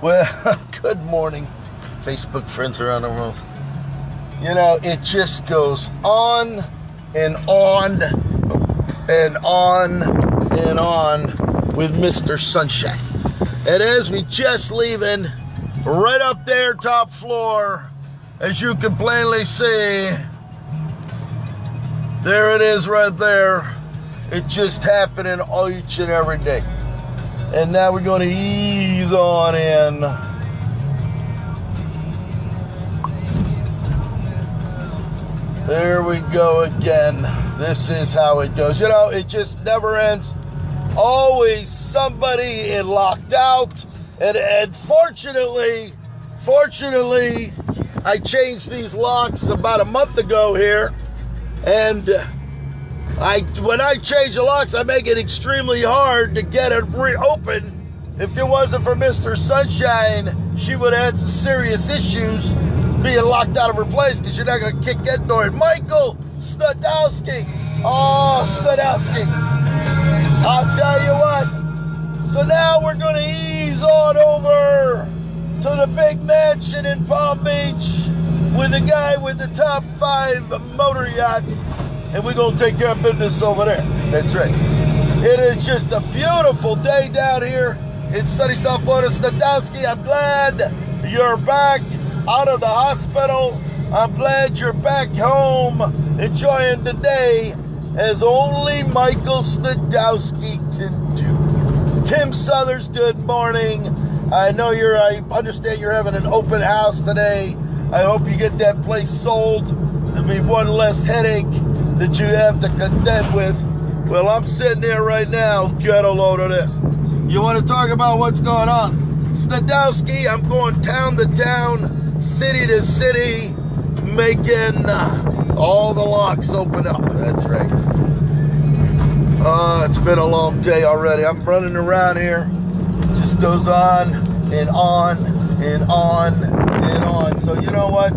Well, good morning, Facebook friends around the world. You know, it just goes on and on and on and on with Mr. Sunshine. And as we just leaving, right up there, top floor, as you can plainly see, there it is right there. It just happening each and every day. And now we're going to ease on in. There we go again. This is how it goes. You know, it just never ends. Always somebody locked out. And fortunately, I changed these locks about a month ago here. And when I change the locks, I make it extremely hard to get it reopened. If it wasn't for Mr. Sunshine, she would have had some serious issues being locked out of her place because you're not going to kick that door. Michael Snudowski. Oh, Snudowski. I'll tell you what. So now we're going to ease on over to the big mansion in Palm Beach with the guy with the top 5 motor yacht. And we're going to take care of business over there. That's right. It is just a beautiful day down here in sunny South Florida. Snudowski, I'm glad you're back out of the hospital. I'm glad you're back home enjoying the day as only Michael Snudowski can do. Kim Southers, good morning. I understand you're having an open house today. I hope you get that place sold. There'll be one less headache that you have to contend with. Well, I'm sitting there right now. Get a load of this. You want to talk about what's going on? Snudowski, I'm going town to town, city to city, making all the locks open up. That's right. It's been a long day already. I'm running around here. It just goes on and on and on and on. So you know what?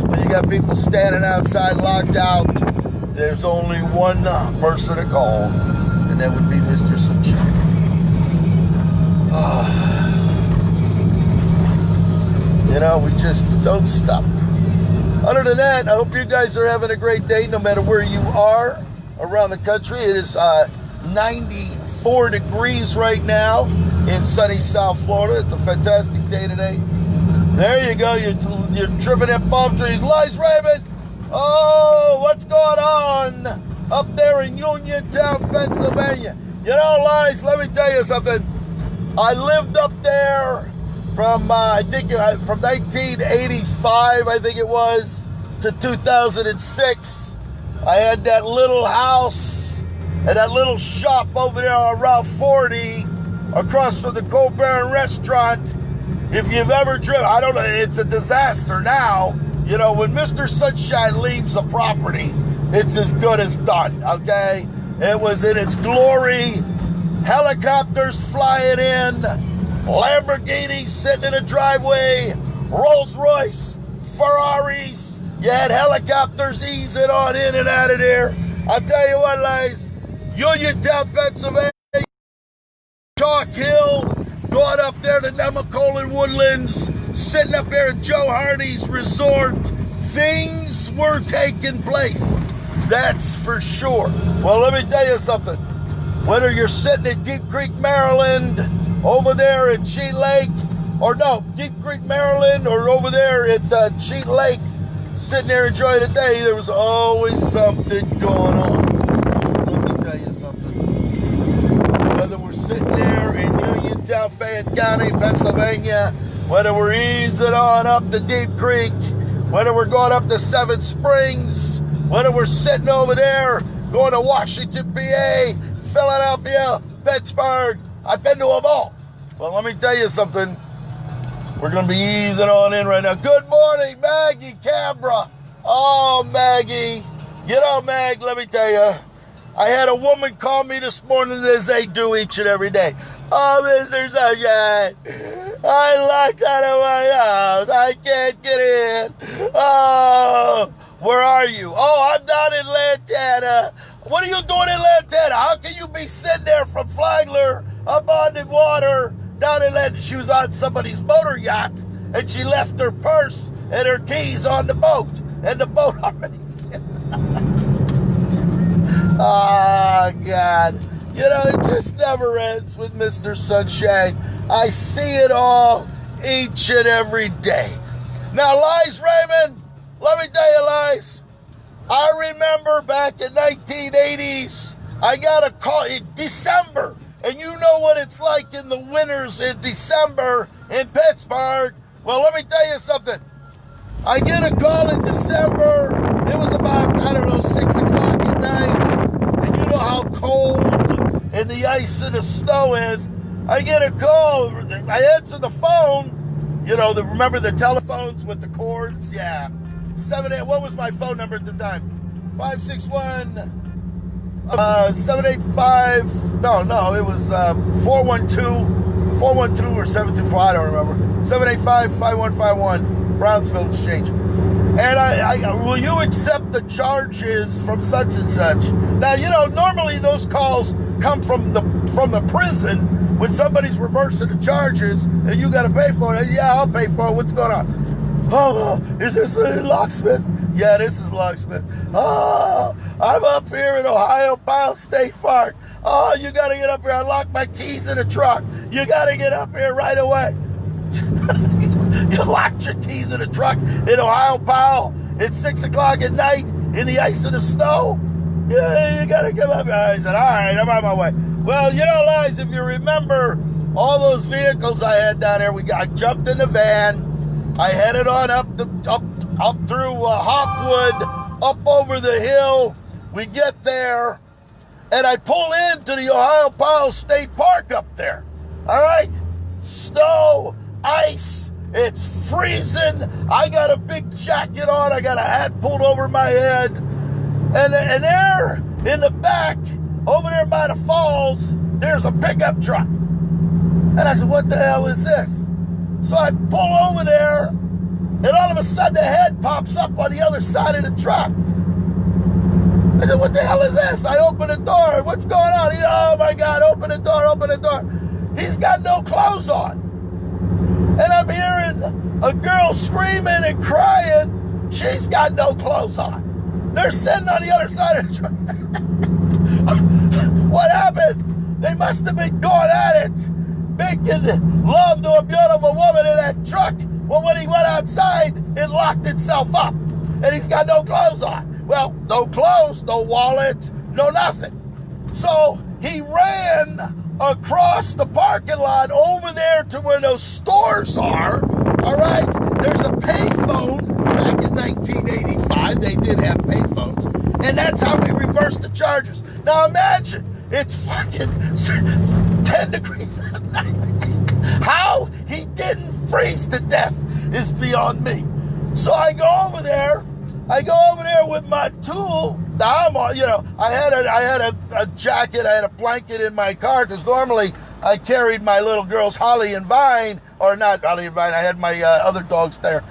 When you got people standing outside locked out, there's only one person to call, and that would be Mr. Sunshine. You know, we just don't stop. Other than that, I hope you guys are having a great day no matter where you are around the country. It is 94 degrees right now in sunny South Florida. It's a fantastic day today. There you go. You're tripping at palm trees. Lies Raymond. Oh, what's going on up there in Uniontown, Pennsylvania? You know, Lies, let me tell you something. I lived up there from, from 1985, I think it was, to 2006. I had that little house and that little shop over there on Route 40 across from the Cold Baron restaurant. If you've ever driven, I don't know, it's a disaster now. You know, when Mr. Sunshine leaves a property, it's as good as done, okay? It was in its glory. Helicopters flying in, Lamborghinis sitting in a driveway, Rolls Royce, Ferraris. You had helicopters easing on in and out of there. I'll tell you what, guys, Uniontown, Pennsylvania, Chalk Hill, going up there to Nemacolin Woodlands, sitting up there at Joe Hardy's resort. Things were taking place. That's for sure. Well, let me tell you something. Whether you're sitting at Deep Creek, Maryland, over there at Cheat Lake, or no, Deep Creek, Maryland, or over there at Cheat Lake, sitting there enjoying the day, there was always something going on. Let me tell you something. Whether we're sitting there in Uniontown, Fayette County, Pennsylvania, whether we're easing on up to Deep Creek, whether we're going up to Seven Springs, whether we're sitting over there going to Washington, PA, Philadelphia, Pittsburgh, I've been to them all. Well, let me tell you something. We're going to be easing on in right now. Good morning, Maggie Cabra. Oh, Maggie. You know, Mag, let me tell you, I had a woman call me this morning as they do each and every day. Oh, Mr. Sunshine, I locked out of my house. I can't get in. Oh, where are you? Oh, I'm down in Lantana. What are you doing in Lantana? How can you be sitting there from Flagler up on the water down in London. She was on somebody's motor yacht, and she left her purse and her keys on the boat, and the boat already sank. Oh, God. You know, it just never ends with Mr. Sunshine. I see it all each and every day. Now, Lies, Raymond, let me tell you, Lies, I remember back in 1980s, I got a call in December, and you know what it's like in the winters in December in Pittsburgh. Well, let me tell you something. I get a call in December. It was about, 6 o'clock at night, and you know how cold and the ice and the snow is. I get a call. I answer the phone. You know, remember the telephones with the cords? Yeah. 78. What was my phone number at the time? 561 785. No, it was 412 or 724. I don't remember. 785-5151 Brownsville Exchange. And I will you accept the charges from such and such? Now, you know, normally those calls come from the prison when somebody's reversing the charges and you got to pay for it. Yeah, I'll pay for it. What's going on? Oh, is this Locksmith? Yeah, this is Locksmith. Oh, I'm up here in Ohio State Park. Oh, you got to get up here. I locked my keys in the truck. You got to get up here right away. You locked your keys in the truck in Ohio Powell at 6 o'clock at night in the ice and the snow? Yeah, you got to come up here. I said, all right, I'm on my way. Well, you know, Lies, if you remember all those vehicles I had down there, I jumped in the van. I headed on up through Hopwood, up over the hill. We get there, and I pull into the Ohio Powell State Park up there. All right? Snow, ice, it's freezing. I got a big jacket on. I got a hat pulled over my head. And there in the back, over there by the falls, there's a pickup truck. And I said, what the hell is this? So I pull over there, and all of a sudden the head pops up on the other side of the truck. I said, what the hell is this? I open the door. What's going on? He said, oh my God, open the door. He's got no clothes on. And I'm hearing a girl screaming and crying. She's got no clothes on. They're sitting on the other side of the truck. What happened? They must have been going at it, making love to a beautiful woman in that truck. Well, when he went outside, it locked itself up, and he's got no clothes on. Well, no clothes, no wallet, no nothing. So he ran across the parking lot over there to where those stores are. All right, there's a payphone. Back in 1985, they did have payphones, and that's how we reversed the charges. Now imagine, it's fucking 10 degrees outside. How he didn't freeze to death is beyond me. So I go over there with my tool. Now I had a jacket, I had a blanket in my car, because normally I carried my little girls Holly and Vine, or not Holly and Vine, I had my other dogs there.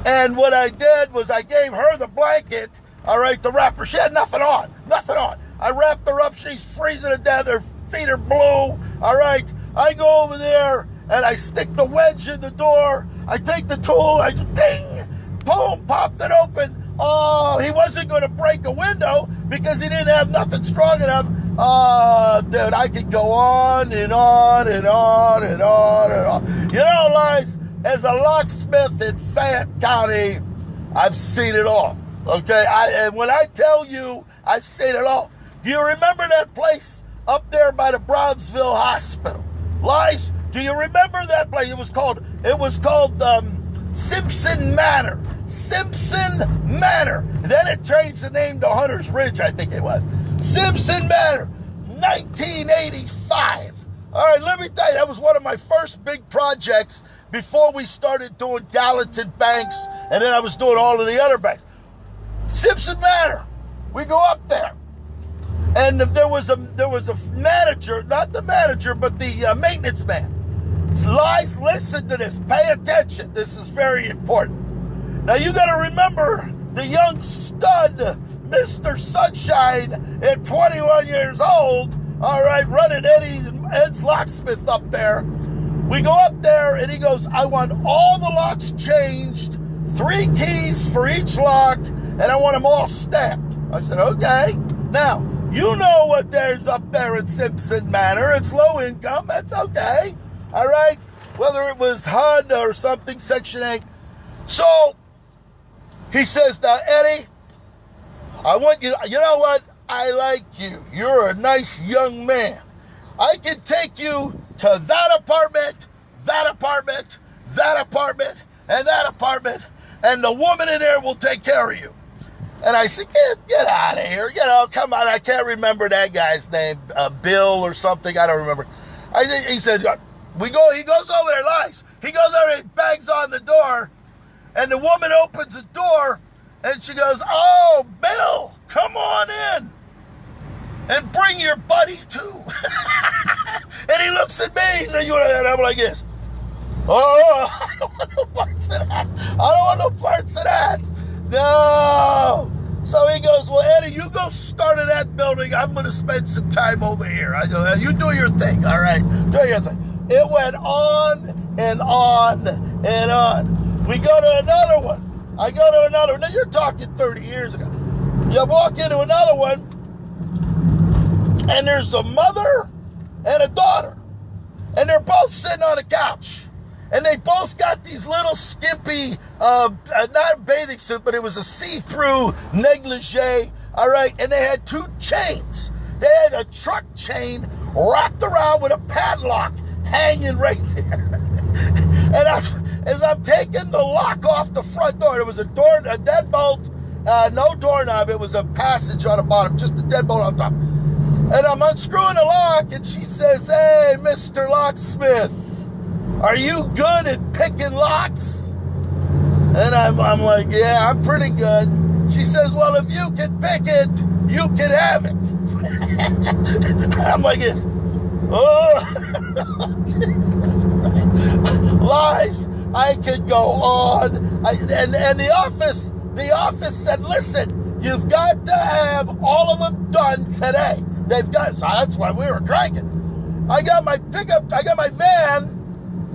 And what I did was I gave her the blanket, all right, to wrap her. She had nothing on. I wrapped her up. She's freezing to death. Her feet are blue. All right. I go over there, and I stick the wedge in the door. I take the tool. I just ding, boom, popped it open. Oh, he wasn't going to break a window because he didn't have nothing strong enough. Oh, dude, I could go on and on and on and on and on. You know, Lies, as a locksmith in Fayette County, I've seen it all, okay? And when I tell you I've seen it all, do you remember that place up there by the Brownsville Hospital? Lies, do you remember that place? It was called Simpson Manor. Simpson Manor. And then it changed the name to Hunter's Ridge, I think it was. Simpson Manor, 1985. All right, let me tell you, that was one of my first big projects before we started doing Gallatin banks, and then I was doing all of the other banks. Simpson Manor, we go up there, and there was a manager, not the manager, but the maintenance man. Lies, listen to this, pay attention, this is very important. Now you got to remember the young stud, Mr. Sunshine, at 21 years old, all right, running Eddy's Locksmith up there. We go up there, and he goes, I want all the locks changed, 3 keys for each lock, and I want them all stamped. I said, okay. Now, you know what there's up there at Simpson Manor. It's low income. That's okay. All right? Whether it was HUD or something, Section 8. So, he says, now, Eddie, I want you, you know what? I like you. You're a nice young man. I can take you to that apartment, that apartment, that apartment, and that apartment, and the woman in there will take care of you. And I said, get out of here. You know, come on. I can't remember that guy's name, Bill or something. I don't remember. He said, he goes over there, lies. He goes over there, he bangs on the door, and the woman opens the door, and she goes, oh, Bill, come on in. And bring your buddy, too. And he looks at me, and I'm like this. Oh, I don't want no parts of that. I don't want no parts of that. No. So he goes, well, Eddie, you go start in that building. I'm going to spend some time over here. I go, you do your thing, all right? Do your thing. It went on and on and on. We go to another one. I go to another one. Now, you're talking 30 years ago. You walk into another one, and there's a mother and a daughter. And they're both sitting on a couch. And they both got these little skimpy, not a bathing suit, but it was a see-through negligee, all right? And they had 2 chains. They had a truck chain wrapped around with a padlock hanging right there. And as I'm taking the lock off the front door, there was a deadbolt, no doorknob. It was a passage on the bottom, just a deadbolt on top. And I'm unscrewing the lock, and she says, hey, Mr. Locksmith, are you good at picking locks? And I'm like, yeah, I'm pretty good. She says, well, if you can pick it, you can have it. I'm like this. Oh, Jesus Christ. Lies. I could go on. And the office said, listen, you've got to have all of them done today. They've got, so that's why we were cranking. I got my pickup, I got my van.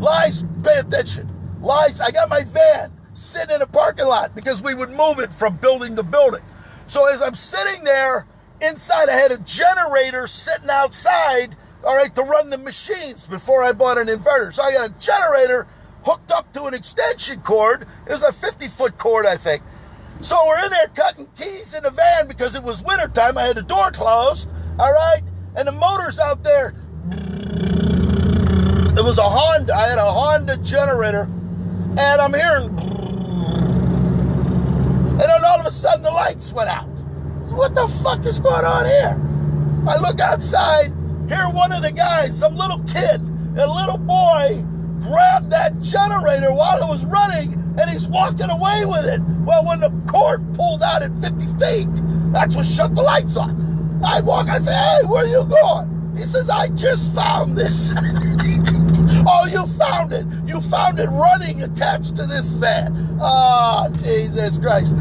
Lies, pay attention. Lies, I got my van sitting in a parking lot because we would move it from building to building. So as I'm sitting there, inside I had a generator sitting outside, all right, to run the machines before I bought an inverter. So I got a generator hooked up to an extension cord. It was a 50-foot cord, I think. So we're in there cutting keys in the van because it was wintertime. I had the door closed, all right, and the motor's out there. It was a Honda. I had a Honda generator, and I'm hearing, and then all of a sudden the lights went out. What the fuck is going on here? I look outside, hear one of the guys, some little kid, a little boy, grabbed that generator while it was running, and he's walking away with it. Well, when the cord pulled out at 50 feet, that's what shut the lights on. I say, hey, where are you going? He says, I just found this. Oh, you found it. You found it running attached to this van. Oh, Jesus Christ.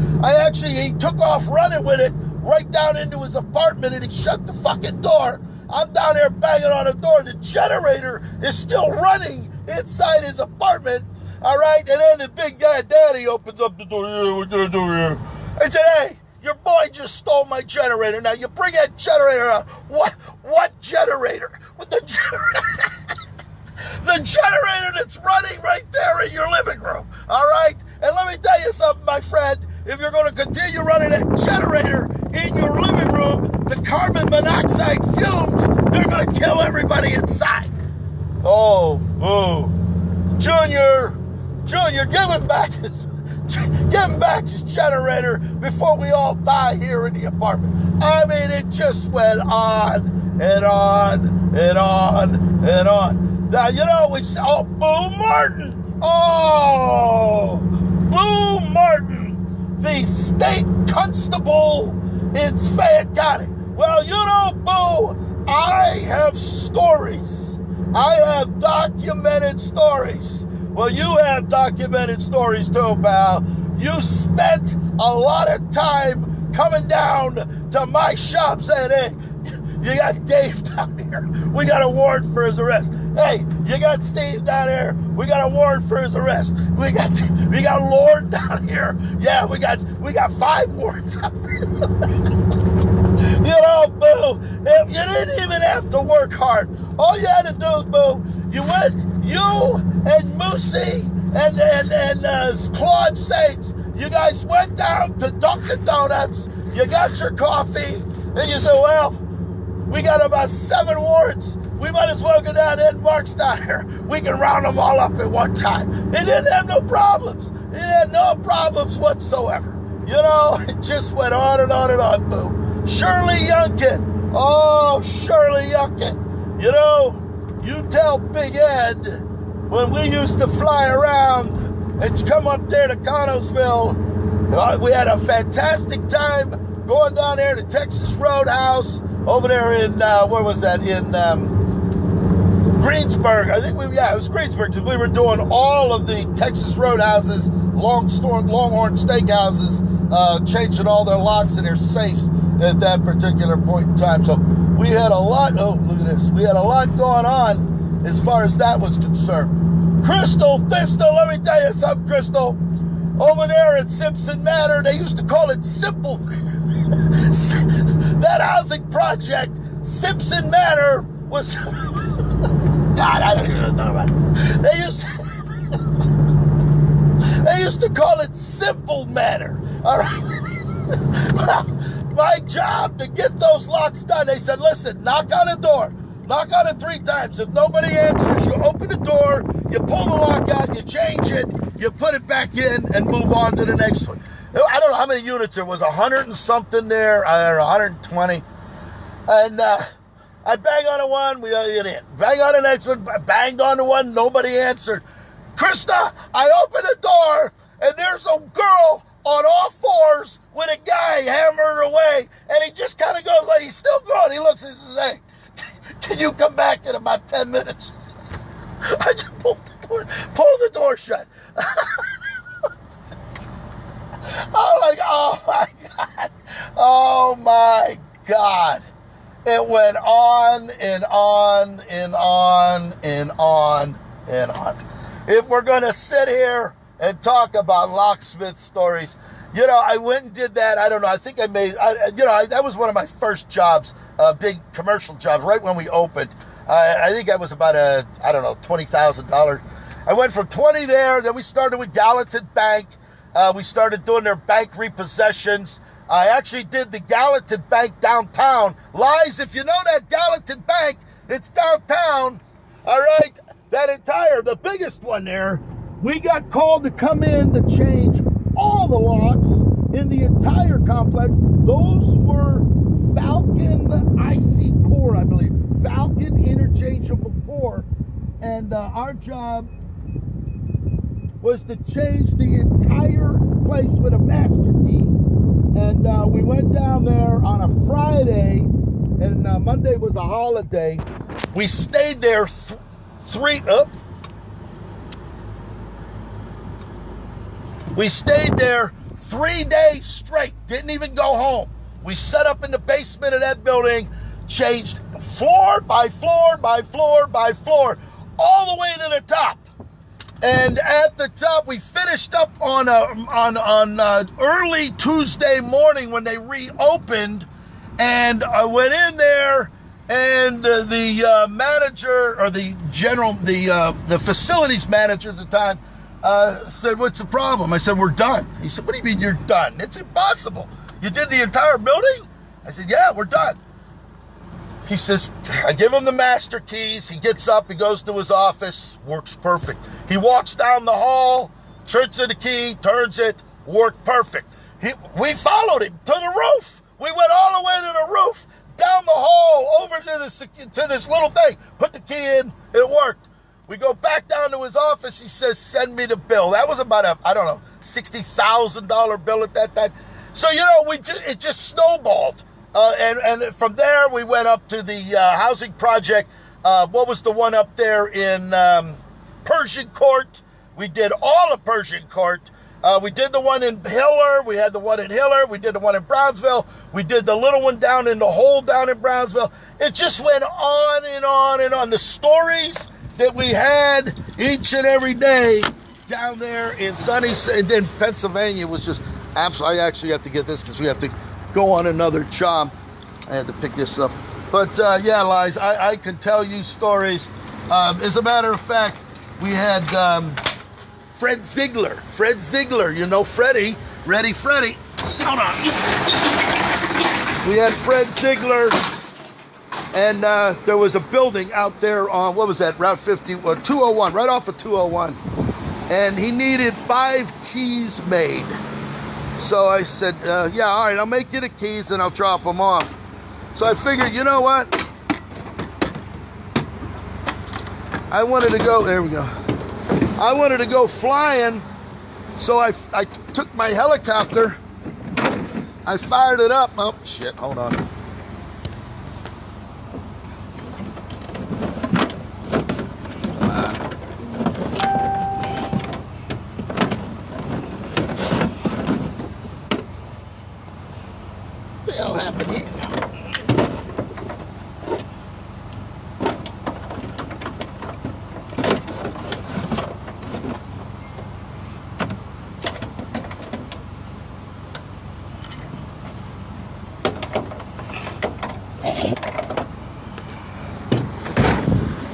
He took off running with it right down into his apartment, and he shut the fucking door. I'm down there banging on the door. The generator is still running inside his apartment. All right. And then the big guy, Daddy, opens up the door. Yeah, what can I do here? I said, hey, your boy just stole my generator. Now you bring that generator out. What generator? What the generator? The generator that's running right there in your living room, all right? And let me tell you something, my friend. If you're going to continue running that generator in your living room, the carbon monoxide fumes, they're going to kill everybody inside. Oh, Junior, give him back his generator before we all die here in the apartment. I mean, it just went on and on and on and on. Now, you know, we say, oh, Boo Martin. Oh, Boo Martin, the state constable in Fayette County. Well, you know, Boo, I have stories. I have documented stories. Well, you have documented stories too, pal. You spent a lot of time coming down to my shop saying, hey, you got Dave down here. We got a warrant for his arrest. Hey, you got Steve down here. We got a warrant for his arrest. We got Lord down here. Yeah, we got 5 warrants out for his arrest. You know, boo, you didn't even have to work hard. All you had to do, boo, you and Moosey and Claude Saints, you guys went down to Dunkin' Donuts, you got your coffee, and you said, well, we got about 7 warrants. We might as well go down there and Mark's down here. We can round them all up at one time. It didn't have no problems. It had no problems whatsoever. You know, it just went on and on and on, boo. Shirley Youngkin. Oh, Shirley Youngkin. You know, you tell Big Ed when we used to fly around and come up there to Connosville, we had a fantastic time going down there to Texas Roadhouse over there in, where was that? In Greensburg. I think it was Greensburg, because we were doing all of the Texas Roadhouses, Longhorn Steakhouses, changing all their locks and their safes at that particular point in time. So we had a lot, oh, look at this. We had a lot going on as far as that was concerned. Crystal, let me tell you something, Crystal. Over there at Simpson Manor, they used to call it Simple. That housing project, Simpson Manor, was... God, I don't even know what to talk about. They used to call it Simple Manor. All right. Well, my job to get those locks done, they said, listen, knock on the door. Knock on it 3 times. If nobody answers, you open the door, you pull the lock out, you change it, you put it back in, and move on to the next one. I don't know how many units there was, 100 and something there, I don't know, 120. And I bang on the one, we get in. Bang on the next one, banged on the one, nobody answered. Krista, I open the door, and there's a girl on all 4s with a guy hammering away, and he just kind of goes, like, he's still going. He looks and says, hey, can you come back in about 10 minutes? I just pulled the door shut. Oh my God. Oh my God. It went on and on and on and on and on. If we're going to sit here and talk about locksmith stories, you know, I went and did that. I don't know. I think I made, that was one of my first jobs, big commercial jobs, right when we opened. I think I was about $20,000. I went from 20 there. Then we started with Gallatin Bank. We started doing their bank repossessions. I actually did the Gallatin Bank downtown. Lies, if you know that Gallatin Bank, it's downtown. All right, the biggest one there, we got called to come in to change all the locks in the entire complex. Those were Falcon IC core, I believe. Falcon interchangeable core. And our job was to change the entire place with a master key. And we went down there on a Friday, and Monday was a holiday. We stayed there We stayed there 3 days straight. Didn't even go home. We set up in the basement of that building, changed floor by floor by floor by floor, all the way to the top. And at the top, we finished up on early Tuesday morning when they reopened, and I went in there, and the manager, or the facilities manager at the time, said, what's the problem? I said, we're done. He said, what do you mean you're done? It's impossible. You did the entire building? I said, yeah, we're done. He says, I give him the master keys. He gets up, he goes to his office, works perfect. He walks down the hall, turns to the key, turns it, worked perfect. We followed him to the roof. We went all the way to the roof, down the hall, over to this little thing, put the key in, it worked. We go back down to his office, he says, send me the bill. That was about $60,000 bill at that time. So, it just snowballed. And from there, we went up to the housing project. What was the one up there in Persian Court? We did all of Persian Court. We did the one in Hiller. We had the one in Hiller. We did the one in Brownsville. We did the little one down in the hole down in Brownsville. It just went on and on and on. The stories that we had each and every day down there in sunny, and then Pennsylvania was just absolutely. I actually have to get this because we have to go on another job. I had to pick this up. But yeah, Lies, I can tell you stories. As a matter of fact, we had Fred Ziegler, you know Freddie, Ready Freddy. Hold on. We had Fred Ziegler, and there was a building out there on, what was that, Route 50, 201, right off of 201. And he needed 5 keys made. So I said, yeah, all right, I'll make you the keys and I'll drop them off. So I figured, you know what? I wanted to go, there we go. I wanted to go flying, so I took my helicopter, I fired it up. Oh, shit, hold on. What the hell happened here?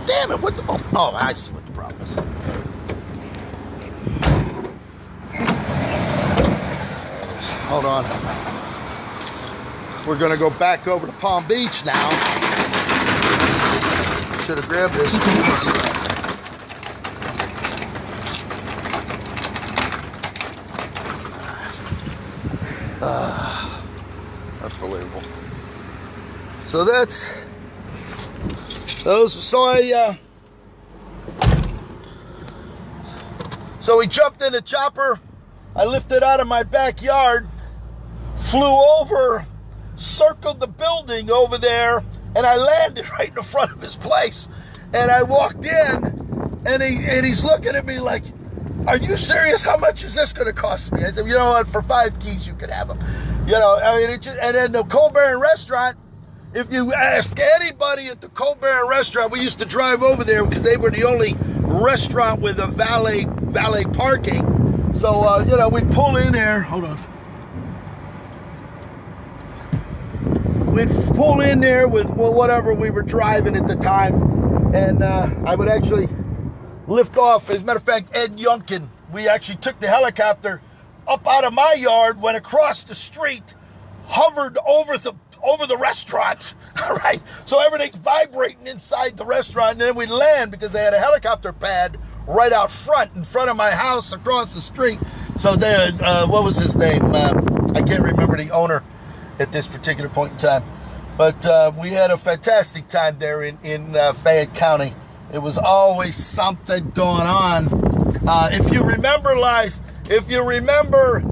Damn it, what the, oh, I see what the problem is. Hold on. We're gonna go back over to Palm Beach now. Should have grabbed this. Unbelievable. So that's those. So we jumped in the chopper. I lifted out of my backyard, flew over, circled the building over there, and I landed right in the front of his place. And I walked in, and he's looking at me like, "Are you serious? How much is this going to cost me?" I said, "You know what? For 5 keys, you can have them." You know, I mean, and then the Colburn restaurant. If you ask anybody at the Colburn restaurant, we used to drive over there because they were the only restaurant with a valet parking. So, you know, we'd pull in there. Hold on. We'd pull in there with, well, whatever we were driving at the time. And I would actually lift off. As a matter of fact, Ed Yunkin, we actually took the helicopter up out of my yard, went across the street, hovered over the restaurants, all right? So everything's vibrating inside the restaurant, and then we land because they had a helicopter pad right out front, in front of my house, across the street. So there, what was his name? I can't remember the owner at this particular point in time. But we had a fantastic time there in Fayette County. It was always something going on. If you remember, Lies, if you remember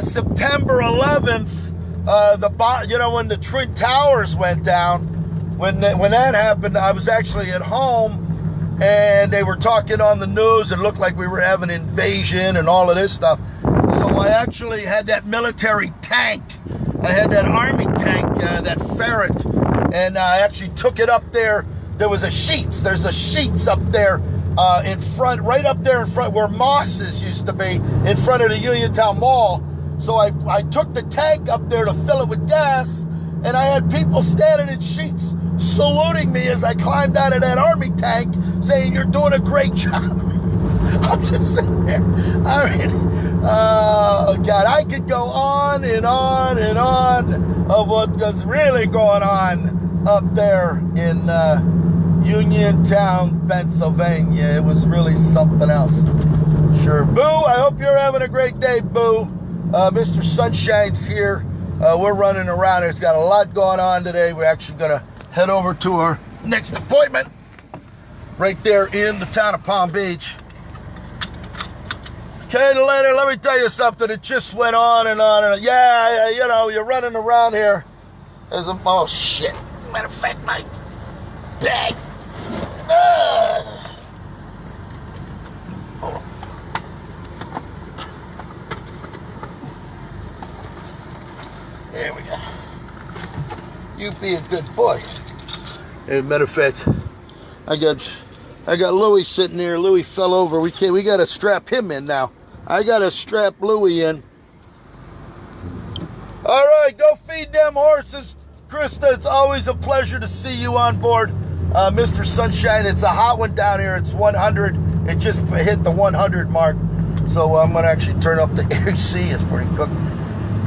September 11th, you know, when the Twin Towers went down, when that happened, I was actually at home, and they were talking on the news. It looked like we were having an invasion and all of this stuff. So I actually had that military tank. I had that army tank, that Ferret, and I actually took it up there. There was a Sheets. There's a Sheets up there in front, right up there in front where Moss's used to be, in front of the Uniontown Mall. So I took the tank up there to fill it with gas, and I had people standing in Sheets saluting me as I climbed out of that army tank, saying, "You're doing a great job." I'm just sitting there. I mean, oh God, I could go on and on and on of what was really going on up there in Uniontown, Pennsylvania. It was really something else. Sure. Boo, I hope you're having a great day, Boo. Mr. Sunshine's here. We're running around. There's got a lot going on today. We're actually going to head over to our next appointment right there in the town of Palm Beach. Okay, later, let me tell you something. It just went on and on and on. Yeah, you know, you're running around here. Oh, shit. Matter of fact, my bag. Hold on. There we go. You be a good boy. As a matter of fact, I got I got Louie sitting here. Louie fell over. We got to strap him in now. I got to strap Louie in. All right, go feed them horses. Krista, it's always a pleasure to see you on board. Mr. Sunshine, it's a hot one down here. It's 100. It just hit the 100 mark. So I'm going to actually turn up the AC. It's pretty cooked.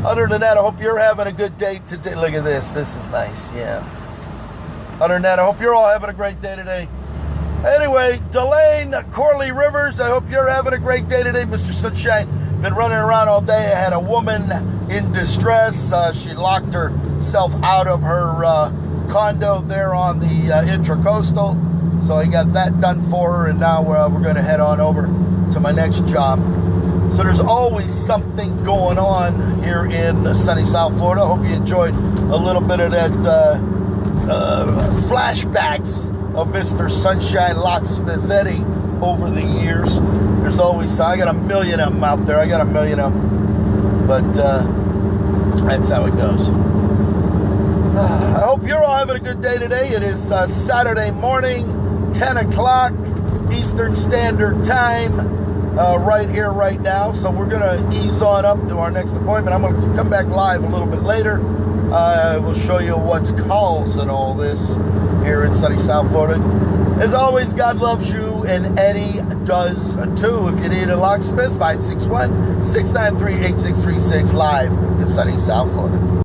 Other than that, I hope you're having a good day today. Look at this. This is nice. Yeah. Other than that, I hope you're all having a great day today. Anyway, Delane, Corley Rivers, I hope you're having a great day today, Mr. Sunshine. Been running around all day. I had a woman in distress. She locked herself out of her condo there on the Intracoastal. So I got that done for her, and now we're going to head on over to my next job. So there's always something going on here in sunny South Florida. I hope you enjoyed a little bit of that flashbacks of Mr. Sunshine Locksmith Eddy over the years. There's always, I got a million of them out there. I got a million of them. But that's how it goes. I hope you're all having a good day today. It is Saturday morning, 10 o'clock Eastern Standard Time. Right here, right now. So we're going to ease on up to our next appointment. I'm going to come back live a little bit later. We'll show you what's causing all this here in sunny South Florida. As always, God loves you, and Eddy does too. If you need a locksmith, 561-693-8636 live in sunny South Florida.